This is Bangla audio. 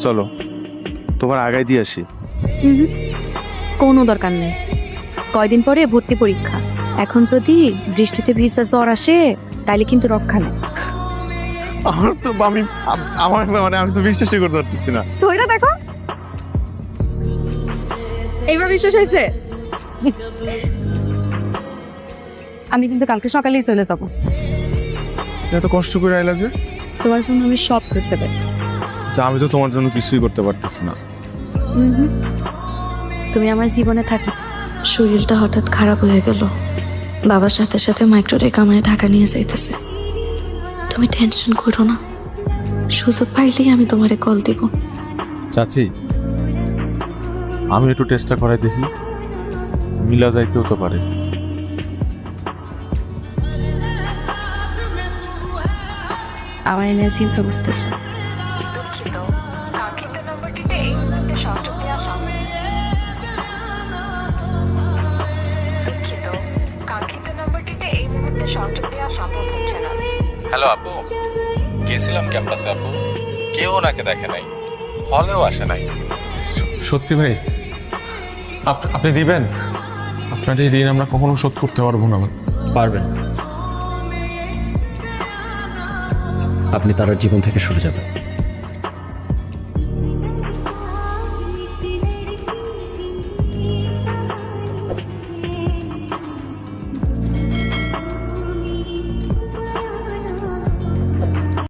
চলো তোমার আগায় দিয়ে আসি। কোনো দরকার নেই, কয়দিন পরে ভর্তি পরীক্ষা। এখন যদি বৃষ্টিতে ভিজা জ্বর আসে তাইলে কিন্তু রক্ষা নেই। আমি তো বিশ্বাসই করতে পারতেছি না। ধৈর্য দেখো, এইবার বিশ্বাস হয়েছে? আমি কিন্তু কালকে সকালেই চলে যাব। এত কষ্ট করে আইলা যে? তোমার জন্য আমি সব করতে পারি। আমি তো তোমার জন্য কিছুই করতে পারতেছি না। তুমি আমার জীবনে থাকলে। শরীরটা হঠাৎ খারাপ হয়ে গেল, বাবার সাথে সাথে মাইক্রোরে কামারে ঢাকা নিয়ে যাইতেছে। তুমি টেনশন করো না, সুযোগ পাইলেই আমি তোমারে কল দিব। চাচি, আমি একটু টেস্টটা করাই দেখি, মিলা যাইতেও তো পারে। আমার নিয়ে চিন্তা করতেছে। হ্যালো আপু, গেছিলাম ক্যাম্পাসে আপু, কেউ ওনাকে দেখে নাই, হলেও আসে নাই। সত্যি ভাই? আপনি দিবেন? আপনার এই ঋণ আমরা কখনো শোধ করতে পারবো না। পারবেন। আপনি তার জীবন থেকে সরে যাবেন।